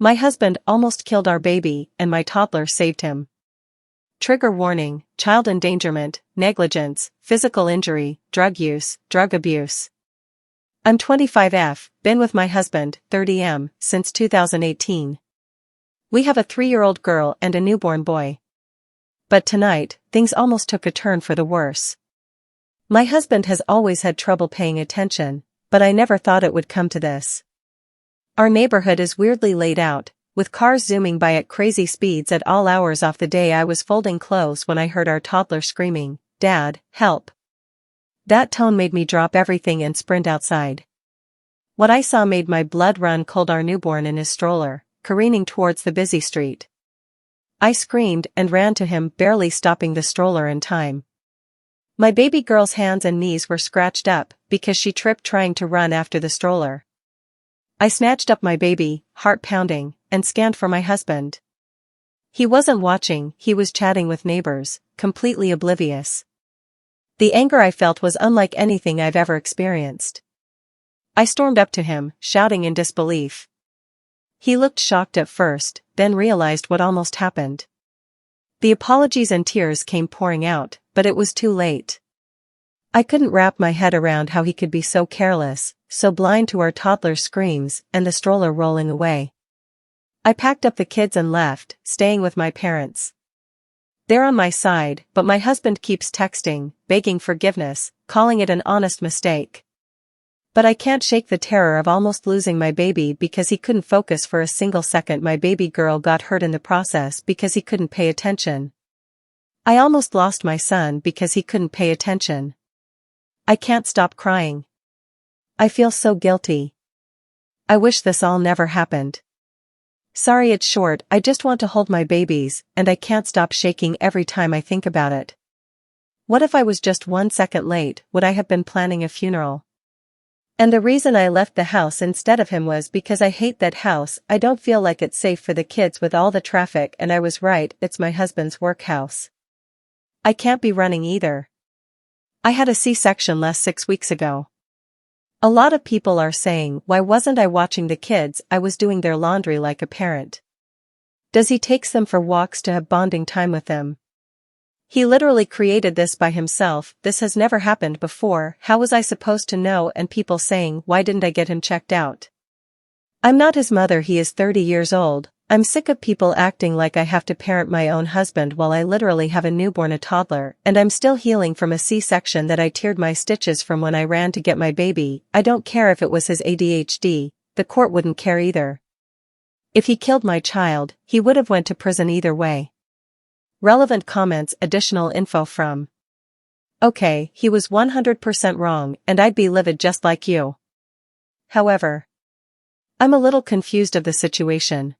My husband almost killed our baby and my toddler saved him. Trigger warning: child endangerment, negligence, physical injury, drug use, drug abuse. I'm 25F, been with my husband, 30M, since 2018. We have a 3-year-old girl and a newborn boy. But tonight, things almost took a turn for the worse. My husband has always had trouble paying attention, but I never thought it would come to this. Our neighborhood is weirdly laid out, with cars zooming by at crazy speeds at all hours of the day. I was folding clothes when I heard our toddler screaming, "Dad, help." That tone made me drop everything and sprint outside. What I saw made my blood run cold. Our newborn in his stroller, careening towards the busy street. I screamed and ran to him, barely stopping the stroller in time. My baby girl's hands and knees were scratched up because she tripped trying to run after the stroller. I snatched up my baby, heart pounding, and scanned for my husband. He wasn't watching, he was chatting with neighbors, completely oblivious. The anger I felt was unlike anything I've ever experienced. I stormed up to him, shouting in disbelief. He looked shocked at first, then realized what almost happened. The apologies and tears came pouring out, but it was too late. I couldn't wrap my head around how he could be so careless, so blind to our toddler's screams and the stroller rolling away. I packed up the kids and left, staying with my parents. They're on my side, but my husband keeps texting, begging forgiveness, calling it an honest mistake. But I can't shake the terror of almost losing my baby because he couldn't focus for a single second. My baby girl got hurt in the process because he couldn't pay attention. I almost lost my son because he couldn't pay attention. I can't stop crying. I feel so guilty. I wish this all never happened. Sorry it's short, I just want to hold my babies, and I can't stop shaking every time I think about it. What if I was just 1 second late? Would I have been planning a funeral? And the reason I left the house instead of him was because I hate that house. I don't feel like it's safe for the kids with all the traffic, and I was right, it's my husband's work house. I can't be running either. I had a C-section less 6 weeks ago. A lot of people are saying, why wasn't I watching the kids? I was doing their laundry like a parent. Does he takes them for walks to have bonding time with them? He literally created this by himself. This has never happened before. How was I supposed to know? And people saying, why didn't I get him checked out? I'm not his mother. He is 30 years old. I'm sick of people acting like I have to parent my own husband while I literally have a newborn, a toddler, and I'm still healing from a C-section that I teared my stitches from when I ran to get my baby. I don't care if it was his ADHD, the court wouldn't care either. If he killed my child, he would have went to prison either way. Relevant comments. Additional info from. Okay, he was 100% wrong, and I'd be livid just like you. However, I'm a little confused of the situation.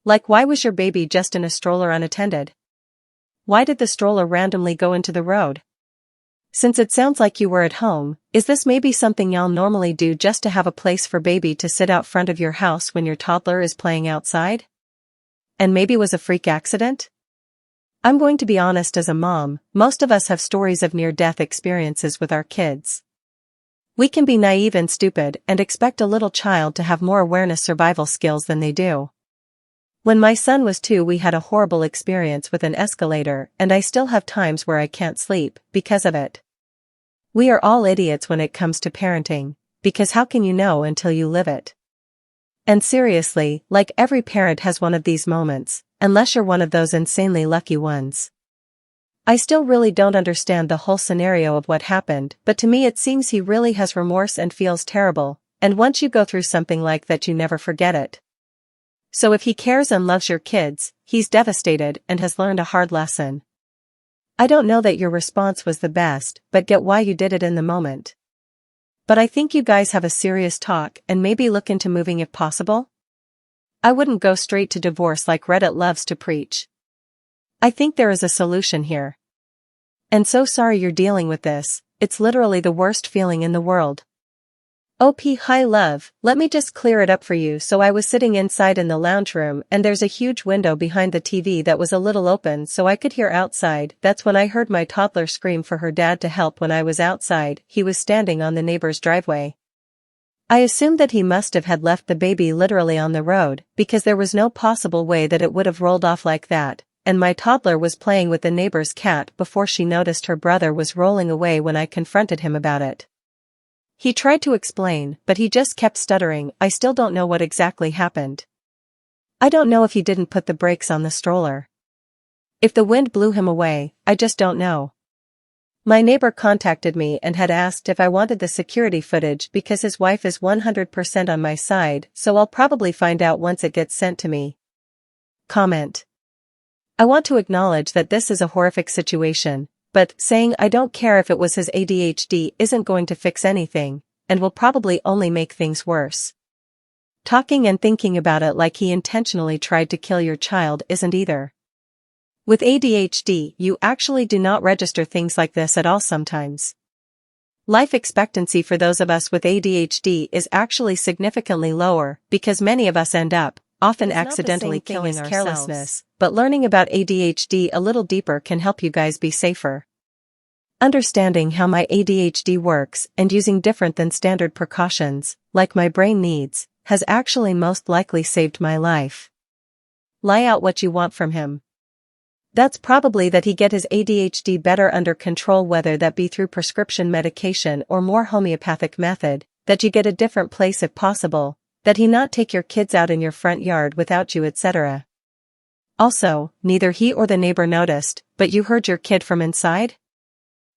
Like, why was your baby just in a stroller unattended? Why did the stroller randomly go into the road? Since it sounds like you were at home, is this maybe something y'all normally do just to have a place for baby to sit out front of your house when your toddler is playing outside? And maybe was a freak accident? I'm going to be honest, as a mom, most of us have stories of near-death experiences with our kids. We can be naive and stupid and expect a little child to have more awareness, survival skills than they do. When my son was 2, we had a horrible experience with an escalator, and I still have times where I can't sleep because of it. We are all idiots when it comes to parenting, because how can you know until you live it? And seriously, like, every parent has one of these moments, unless you're one of those insanely lucky ones. I still really don't understand the whole scenario of what happened, but to me it seems he really has remorse and feels terrible, and once you go through something like that you never forget it. So if he cares and loves your kids, he's devastated and has learned a hard lesson. I don't know that your response was the best, but get why you did it in the moment. But I think you guys have a serious talk and maybe look into moving if possible. I wouldn't go straight to divorce like Reddit loves to preach. I think there is a solution here. And so sorry you're dealing with this, it's literally the worst feeling in the world. OP, hi love, let me just clear it up for you. So I was sitting inside in the lounge room and there's a huge window behind the TV that was a little open so I could hear outside. That's when I heard my toddler scream for her dad to help. When I was outside, he was standing on the neighbor's driveway. I assumed that he must have had left the baby literally on the road because there was no possible way that it would have rolled off like that, and my toddler was playing with the neighbor's cat before she noticed her brother was rolling away when I confronted him about it. He tried to explain, but he just kept stuttering. I still don't know what exactly happened. I don't know if he didn't put the brakes on the stroller. If the wind blew him away, I just don't know. My neighbor contacted me and had asked if I wanted the security footage because his wife is 100% on my side, so I'll probably find out once it gets sent to me. Comment. I want to acknowledge that this is a horrific situation, but saying I don't care if it was his ADHD isn't going to fix anything, and will probably only make things worse. Talking and thinking about it like he intentionally tried to kill your child isn't either. With ADHD, you actually do not register things like this at all sometimes. Life expectancy for those of us with ADHD is actually significantly lower because many of us end up, often accidentally, killing ourselves. Carelessness, but learning about ADHD a little deeper can help you guys be safer. Understanding how my ADHD works and using different than standard precautions, like my brain needs, has actually most likely saved my life. Lie out what you want from him. That's probably that he get his ADHD better under control, whether that be through prescription medication or more homeopathic method, that you get a different place if possible, that he not take your kids out in your front yard without you, etc. Also, neither he or the neighbor noticed, but you heard your kid from inside?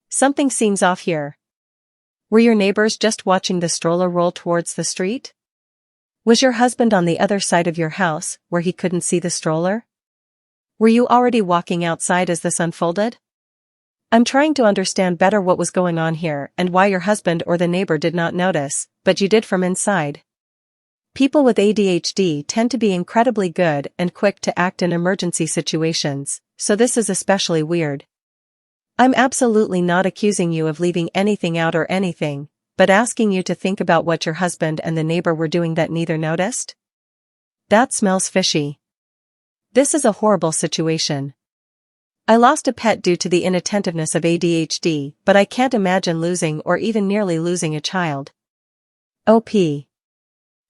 Something seems off here. Were your neighbors just watching the stroller roll towards the street? Was your husband on the other side of your house, where he couldn't see the stroller? Were you already walking outside as this unfolded? I'm trying to understand better what was going on here and why your husband or the neighbor did not notice, but you did from inside. People with ADHD tend to be incredibly good and quick to act in emergency situations, so this is especially weird. I'm absolutely not accusing you of leaving anything out or anything, but asking you to think about what your husband and the neighbor were doing that neither noticed. That smells fishy. This is a horrible situation. I lost a pet due to the inattentiveness of ADHD, but I can't imagine losing or even nearly losing a child. OP.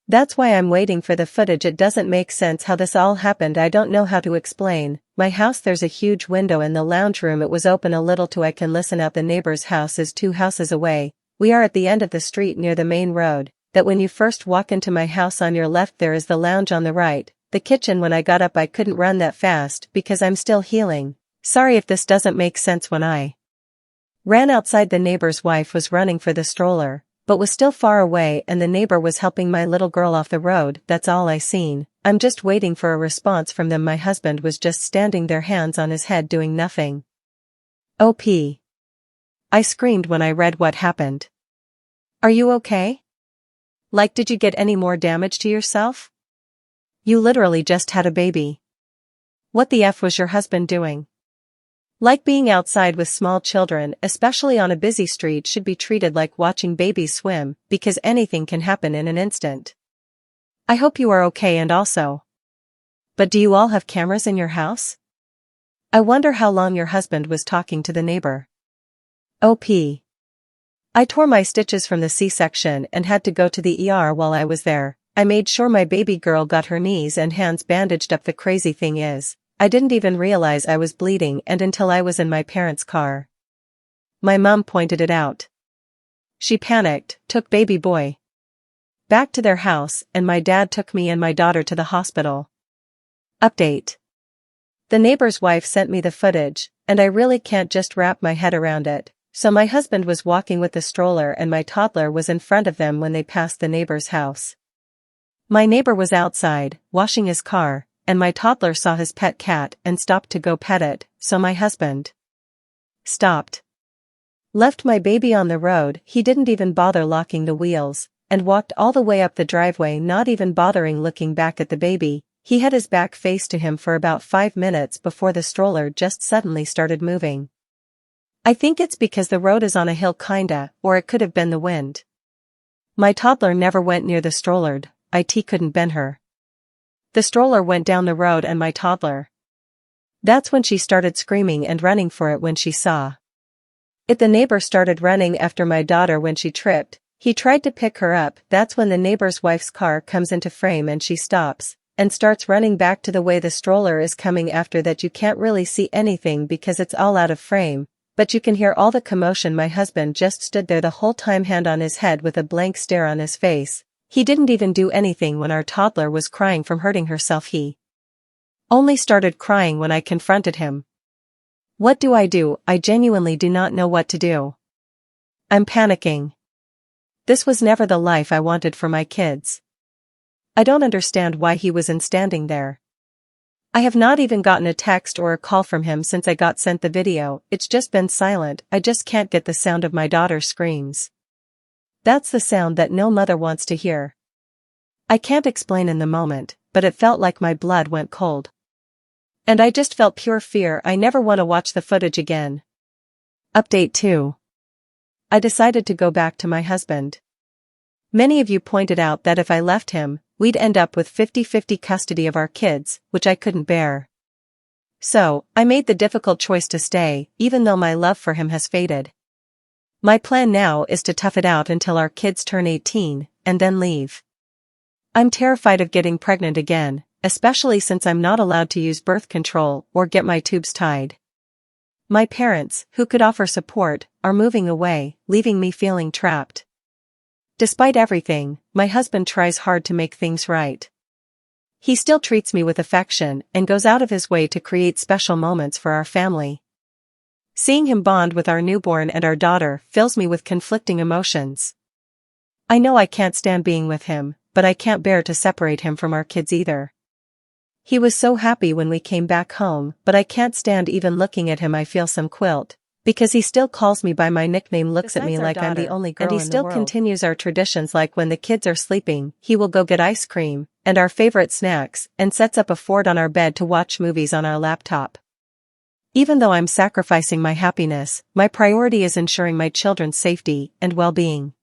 That's why I'm waiting for the footage. It doesn't make sense how this all happened. I don't know how to explain. My house, there's a huge window in the lounge room. It was open a little to I can listen out. The neighbor's house is 2 houses away. We are at the end of the street near the main road, that when you first walk into my house on your left there is the lounge on the right, the kitchen. When I got up I couldn't run that fast because I'm still healing. Sorry if this doesn't make sense. When I ran outside, the neighbor's wife was running for the stroller, but was still far away, and the neighbor was helping my little girl off the road. That's all I seen. I'm just waiting for a response from them. My husband was just standing there, hands on his head, doing nothing. OP. I screamed when I read what happened. Are you okay? Like, did you get any more damage to yourself? You literally just had a baby. What the F was your husband doing? Like, being outside with small children, especially on a busy street, should be treated like watching babies swim, because anything can happen in an instant. I hope you are okay. And also, but do you all have cameras in your house? I wonder how long your husband was talking to the neighbor. OP. I tore my stitches from the C-section and had to go to the ER. While I was there, I made sure my baby girl got her knees and hands bandaged up. The crazy thing is, I didn't even realize I was bleeding and until I was in my parents' car. My mom pointed it out. She panicked, took baby boy back to their house, and my dad took me and my daughter to the hospital. Update. The neighbor's wife sent me the footage, and I really can't just wrap my head around it. So my husband was walking with the stroller and my toddler was in front of them when they passed the neighbor's house. My neighbor was outside, washing his car, and my toddler saw his pet cat and stopped to go pet it, so my husband stopped. Left my baby on the road. He didn't even bother locking the wheels, and walked all the way up the driveway, not even bothering looking back at the baby. He had his back faced to him for about 5 minutes before the stroller just suddenly started moving. I think it's because the road is on a hill kinda, or it could have been the wind. My toddler never went near the stroller. It couldn't bend her. The stroller went down the road and my toddler. That's when she started screaming and running for it when she saw it. The neighbor started running after my daughter when she tripped. He tried to pick her up. That's when the neighbor's wife's car comes into frame and she stops and starts running back to the way the stroller is coming. After that you can't really see anything because it's all out of frame, but you can hear all the commotion. My husband just stood there the whole time, hand on his head with a blank stare on his face. He didn't even do anything when our toddler was crying from hurting herself. He only started crying when I confronted him. What do? I genuinely do not know what to do. I'm panicking. This was never the life I wanted for my kids. I don't understand why he wasn't standing there. I have not even gotten a text or a call from him since I got sent the video. It's just been silent. I just can't get the sound of my daughter's screams. That's the sound that no mother wants to hear. I can't explain in the moment, but it felt like my blood went cold. And I just felt pure fear. I never want to watch the footage again. Update 2. I decided to go back to my husband. Many of you pointed out that if I left him, we'd end up with 50-50 custody of our kids, which I couldn't bear. So, I made the difficult choice to stay, even though my love for him has faded. My plan now is to tough it out until our kids turn 18, and then leave. I'm terrified of getting pregnant again, especially since I'm not allowed to use birth control or get my tubes tied. My parents, who could offer support, are moving away, leaving me feeling trapped. Despite everything, my husband tries hard to make things right. He still treats me with affection and goes out of his way to create special moments for our family. Seeing him bond with our newborn and our daughter fills me with conflicting emotions. I know I can't stand being with him, but I can't bear to separate him from our kids either. He was so happy when we came back home, but I can't stand even looking at him. I feel some guilt, because he still calls me by my nickname, looks at me like I'm the only girl in the world. And he still continues our traditions, like when the kids are sleeping, he will go get ice cream and our favorite snacks and sets up a fort on our bed to watch movies on our laptop. Even though I'm sacrificing my happiness, my priority is ensuring my children's safety and well-being.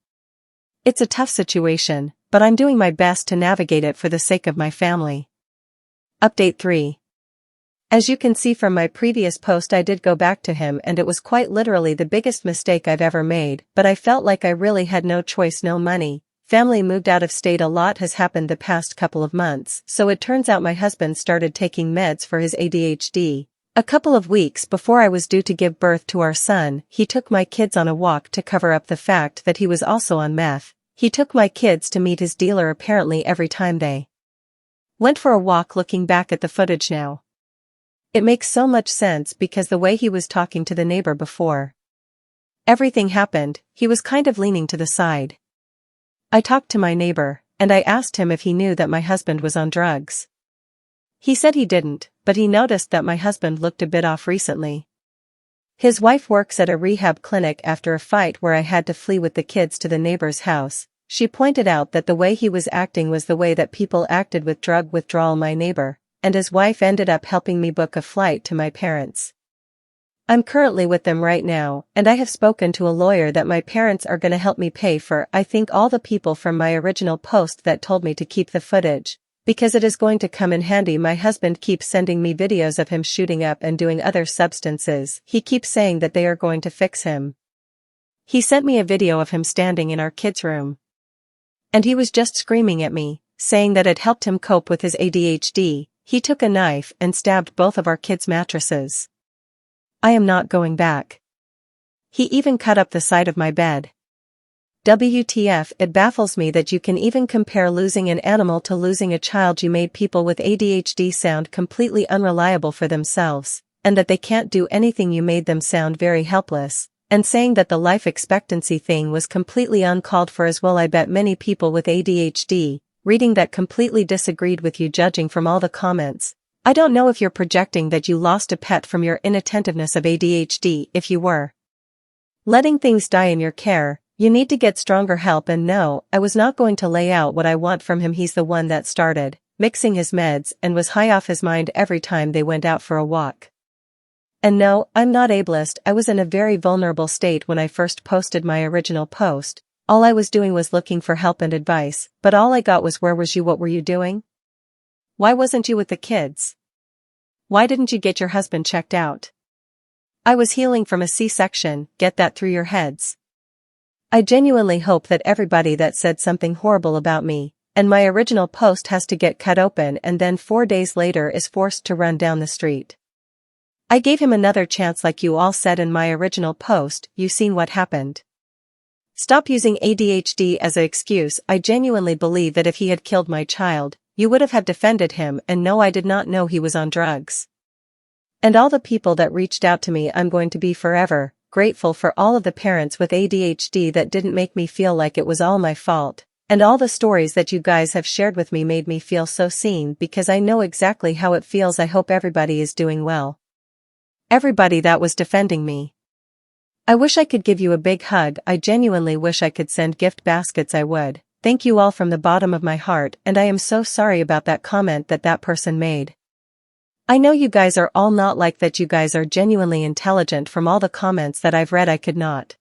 It's a tough situation, but I'm doing my best to navigate it for the sake of my family. Update 3. As you can see from my previous post, I did go back to him, and it was quite literally the biggest mistake I've ever made, but I felt like I really had no choice. No money, family moved out of state, a lot has happened the past couple of months, so it turns out my husband started taking meds for his ADHD. A couple of weeks before I was due to give birth to our son, he took my kids on a walk to cover up the fact that he was also on meth. He took my kids to meet his dealer apparently every time they went for a walk. Looking back at the footage now, it makes so much sense, because the way he was talking to the neighbor before everything happened, he was kind of leaning to the side. I talked to my neighbor, and I asked him if he knew that my husband was on drugs. He said he didn't, but he noticed that my husband looked a bit off recently. His wife works at a rehab clinic. After a fight where I had to flee with the kids to the neighbor's house, she pointed out that the way he was acting was the way that people acted with drug withdrawal. My neighbor and his wife ended up helping me book a flight to my parents. I'm currently with them right now, and I have spoken to a lawyer that my parents are going to help me pay for, I think, all the people from my original post that told me to keep the footage, because it is going to come in handy. My husband keeps sending me videos of him shooting up and doing other substances. He keeps saying that they are going to fix him. He sent me a video of him standing in our kids' room, and he was just screaming at me, saying that it helped him cope with his ADHD. He took a knife and stabbed both of our kids' mattresses. I am not going back. He even cut up the side of my bed. WTF, it baffles me that you can even compare losing an animal to losing a child. You made people with ADHD sound completely unreliable for themselves, and that they can't do anything. You made them sound very helpless, and saying that the life expectancy thing was completely uncalled for as well. I bet many people with ADHD reading that completely disagreed with you, judging from all the comments. I don't know if you're projecting that you lost a pet from your inattentiveness of ADHD. If you were letting things die in your care, you need to get stronger help. And no, I was not going to lay out what I want from him. He's the one that started mixing his meds and was high off his mind every time they went out for a walk. And no, I'm not ableist. I was in a very vulnerable state when I first posted my original post. All I was doing was looking for help and advice, but all I got was, where was you? What were you doing? Why wasn't you with the kids? Why didn't you get your husband checked out? I was healing from a C-section, get that through your heads. I genuinely hope that everybody that said something horrible about me, and my original post has to get cut open and then 4 days later is forced to run down the street. I gave him another chance like you all said in my original post, you seen what happened. Stop using ADHD as an excuse. I genuinely believe that if he had killed my child, you would have defended him, and no, I did not know he was on drugs. And all the people that reached out to me, I'm going to be forever grateful for all of the parents with ADHD that didn't make me feel like it was all my fault, and all the stories that you guys have shared with me made me feel so seen because I know exactly how it feels. I hope everybody is doing well. Everybody that was defending me. I wish I could give you a big hug. I genuinely wish I could send gift baskets. I would. Thank you all from the bottom of my heart, and I am so sorry about that comment that person made. I know you guys are all not like that. You guys are genuinely intelligent. From all the comments that I've read, I could not